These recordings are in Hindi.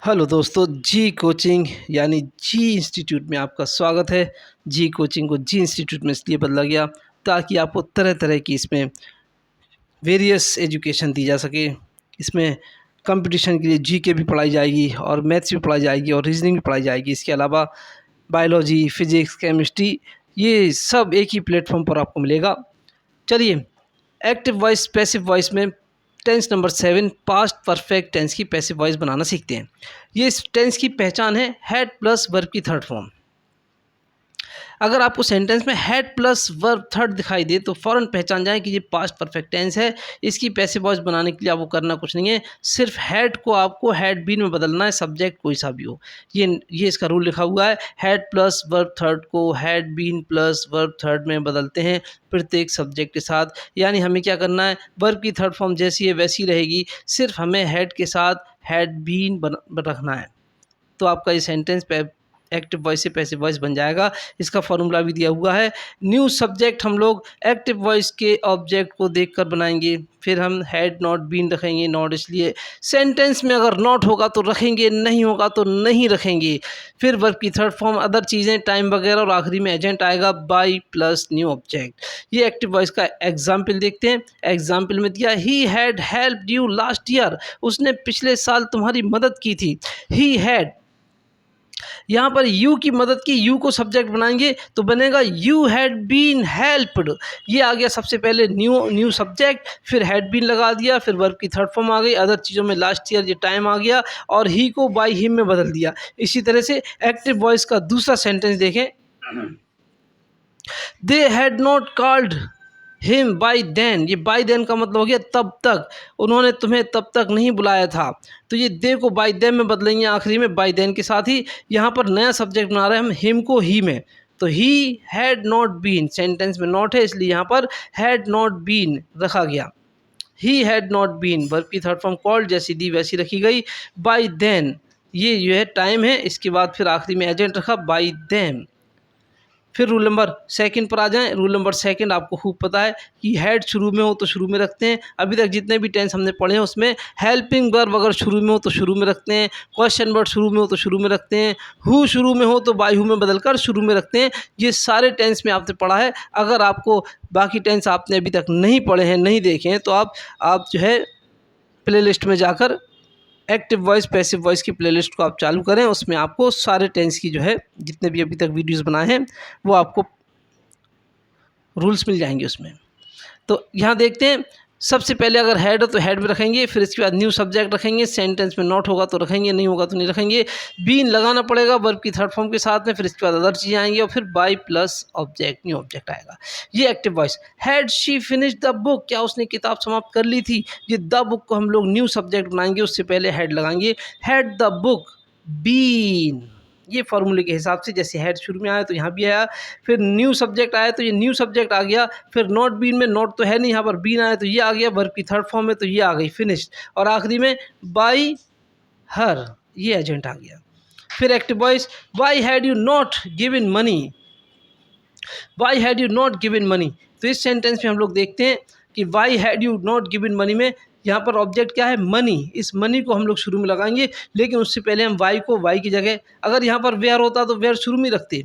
हेलो दोस्तों, जी कोचिंग यानी जी इंस्टीट्यूट में आपका स्वागत है। जी कोचिंग को जी इंस्टीट्यूट में इसलिए बदला गया ताकि आपको तरह तरह की इसमें वेरियस एजुकेशन दी जा सके। इसमें कंपटीशन के लिए जीके भी पढ़ाई जाएगी और मैथ्स भी पढ़ाई जाएगी और रीजनिंग भी पढ़ाई जाएगी। इसके अलावा बायोलॉजी, फिजिक्स, केमिस्ट्री, ये सब एक ही प्लेटफॉर्म पर आपको मिलेगा। चलिए, एक्टिव वॉइस पैसिव वॉइस में tense number 7 past perfect tense की पैसिव वॉइस बनाना सीखते हैं। ये इस टेंस की पहचान है हैड प्लस वर्ब की थर्ड फॉर्म। अगर आपको सेंटेंस में हैड प्लस वर्ब थर्ड दिखाई दे तो फ़ौरन पहचान जाए कि ये पास्ट परफेक्ट टेंस है। इसकी पैसिव वॉइस बनाने के लिए आपको करना कुछ नहीं है, सिर्फ हैड को आपको हैड बीन में बदलना है, सब्जेक्ट कोई सा भी हो। ये इसका रूल लिखा हुआ है, हैड प्लस वर्ब थर्ड को had been plus verb third में बदलते हैं प्रत्येक सब्जेक्ट के साथ। यानी हमें क्या करना है, वर्ब की थर्ड फॉर्म जैसी है वैसी रहेगी, सिर्फ हमें हैड के साथ हैड बीन रखना है। तो आपका ये सेंटेंस एक्टिव वॉइस से पैसिव वॉइस बन जाएगा। इसका फॉर्मूला भी दिया हुआ है। न्यू सब्जेक्ट हम लोग एक्टिव वॉइस के ऑब्जेक्ट को देखकर बनाएंगे। फिर हम हैड नॉट बीन रखेंगे, नॉट इसलिए सेंटेंस में अगर नॉट होगा तो रखेंगे, नहीं होगा तो नहीं रखेंगे। फिर वर्ब की थर्ड फॉर्म, अदर चीज़ें, टाइम वगैरह, और आखिरी में एजेंट आएगा बाई प्लस न्यू ऑब्जेक्ट। ये एक्टिव वॉइस का एग्जाम्पल देखते हैं। एग्जाम्पल में दिया he had helped you last year, उसने पिछले साल तुम्हारी मदद की थी। ही हैड, यहाँ पर यू की मदद की, यू को सब्जेक्ट बनाएंगे तो बनेगा यू हैड बीन हेल्प्ड। ये आ गया सबसे पहले न्यू सब्जेक्ट, फिर हैड बीन लगा दिया, फिर वर्ब की थर्ड फॉर्म आ गई, अदर चीज़ों में लास्ट ईयर ये टाइम आ गया, और ही को बाय हिम में बदल दिया। इसी तरह से एक्टिव वॉइस का दूसरा सेंटेंस देखें, they had not called him by then. ये बाई देन का मतलब हो गया तब तक, उन्होंने तुम्हें तब तक नहीं बुलाया था। तो ये दे को बाई देन में बदलेंगे आखिरी में बाई देन के साथ ही। यहाँ पर नया सब्जेक्ट बना रहे हैं हम हिम को ही में, तो he had not been, sentence में नॉट है इसलिए यहाँ पर हैड नॉट बीन रखा गया। He had not been, verb की थर्ड फॉर्म कॉल्ड जैसी दी वैसी रखी गई। बाई देन, ये जो है टाइम है, इसके बाद फिर आखिरी में एजेंट रखा बाई देम। फिर रूल नंबर सेकंड पर आ जाएं। रूल नंबर सेकंड आपको खूब पता है कि हैड शुरू में हो तो शुरू में रखते हैं। अभी तक जितने भी टेंस हमने पढ़े हैं उसमें हेल्पिंग वर्ब अगर शुरू में हो तो शुरू में रखते हैं, क्वेश्चन वर्ड शुरू में हो तो शुरू में रखते हैं, हु शुरू में हो तो बाय हु में बदलकर शुरू में रखते हैं। ये सारे टेंस में आपने पढ़ा है। अगर आपको बाकी टेंस आपने अभी तक नहीं पढ़े हैं, नहीं देखे हैं, तो आप जो है प्ले लिस्ट में जाकर एक्टिव वॉइस पैसिव वॉइस की प्लेलिस्ट को आप चालू करें। उसमें आपको सारे टेंस की जो है जितने भी अभी तक वीडियोस बनाए हैं वो आपको रूल्स मिल जाएंगे उसमें। तो यहाँ देखते हैं, सबसे पहले अगर हेड हो तो हेड में रखेंगे, फिर इसके बाद न्यू सब्जेक्ट रखेंगे, सेंटेंस में नॉट होगा तो रखेंगे, नहीं होगा तो नहीं रखेंगे। बीन लगाना पड़ेगा वर्ब की थर्ड फॉर्म के साथ में, फिर इसके बाद अदर चीज़ें आएंगी और फिर by plus object, new object आएगा। ये active voice. Had she finish the book, क्या उसने किताब समाप्त कर ली थी। ये द बुक को हम लोग न्यू सब्जेक्ट बनाएंगे, उससे पहले हेड लगाएंगे। हैड द बुक बीन, ये फॉर्मूले के हिसाब से, जैसे हेड शुरू में आया तो यहाँ भी आया, फिर न्यू सब्जेक्ट आया तो ये न्यू सब्जेक्ट आ गया, फिर नॉट बीन में नॉट तो है नहीं, यहाँ पर बीन आया तो ये आ गया, वर्ब की थर्ड फॉर्म में तो ये आ गई फिनिश्ड, और आखिरी में बाई हर, ये एजेंट आ गया। फिर active voice, why had you not given money, why had you not given money. तो इस सेंटेंस में हम लोग देखते हैं कि why had you not given money में यहाँ पर ऑब्जेक्ट क्या है, मनी। इस मनी को हम लोग शुरू में लगाएंगे, लेकिन उससे पहले हम वाई को वाई की जगह, अगर यहाँ पर वेयर होता तो वेयर शुरू में रखते,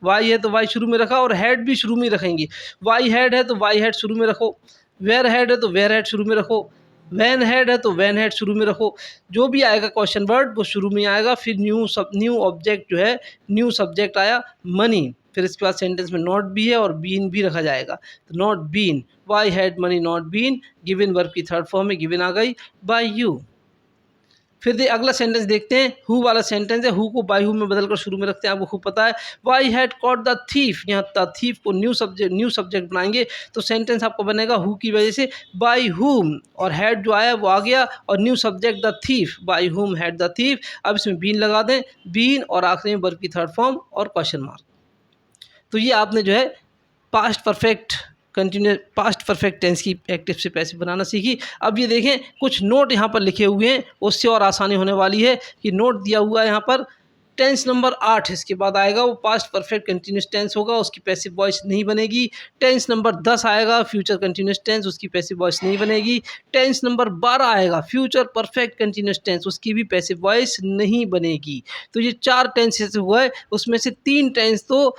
वाई है तो वाई शुरू में रखा, और हैड भी शुरू में रखेंगे। वाई हैड है तो वाई हैड शुरू में रखो, वेयर हैड है तो वेयर हैड शुरू में रखो, वैन हैड है तो वैन हैड शुरू में रखो। जो भी आएगा क्वेश्चन वर्ड वो शुरू में आएगा। फिर न्यू ऑब्जेक्ट जो है, न्यू सब्जेक्ट आया मनी, फिर इसके बाद सेंटेंस में नॉट भी है और बीन भी रखा जाएगा, तो not been, why had money not been given, verb की थर्ड फॉर्म में गिवन आ गई बाय यू। फिर अगला सेंटेंस देखते हैं, हु वाला सेंटेंस है, हु को बाय हु में बदलकर शुरू में रखते हैं, आपको खूब पता है। Why had caught the thief, यहाँ द थीफ को न्यू सब्जेक्ट बनाएंगे तो सेंटेंस आपको बनेगा हु की वजह से बाय हुम, और हैड जो आया वो आ गया, और new subject the thief, by whom had the thief. अब इसमें बीन लगा दें, बीन, और आखिरी में वर्ब की थर्ड फॉर्म और क्वेश्चन मार्क। तो ये आपने जो है पास्ट परफेक्ट टेंस की एक्टिव से पैसिव बनाना सीखी। अब ये देखें, कुछ नोट यहाँ पर लिखे हुए हैं, उससे और आसानी होने वाली है कि नोट दिया हुआ है यहाँ पर, टेंस नंबर 8 इसके बाद आएगा, वो पास्ट परफेक्ट कंटिन्यूस टेंस होगा, उसकी पैसिव वॉइस नहीं बनेगी। टेंस नंबर 10 आएगा, फ्यूचर कंटिन्यूस टेंस, उसकी पैसिव वॉइस नहीं बनेगी। टेंस नंबर 12 आएगा, फ्यूचर परफेक्ट कंटिन्यूस टेंस, उसकी भी पैसिव वॉइस नहीं बनेगी। तो ये 4 टेंसेस हुए, उसमें से 3 टेंस तो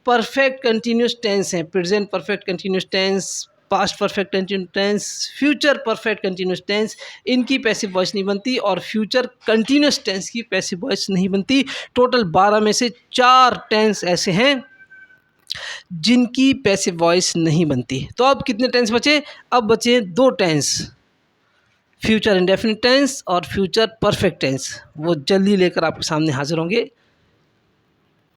परफेक्ट कंटिन्यूस टेंस हैं, present perfect continuous tense, past perfect continuous tense, future perfect continuous tense, इनकी पैसिव वॉइस नहीं बनती और फ्यूचर कंटिन्यूस टेंस की पैसिव वॉइस नहीं बनती। टोटल 12 में से 4 टेंस ऐसे हैं जिनकी पैसिव वॉइस नहीं बनती। तो अब कितने टेंस बचे? अब बचे 2 टेंस, फ्यूचर इंडेफिनिट टेंस और फ्यूचर परफेक्ट टेंस। वो जल्दी लेकर आपके सामने हाजिर होंगे।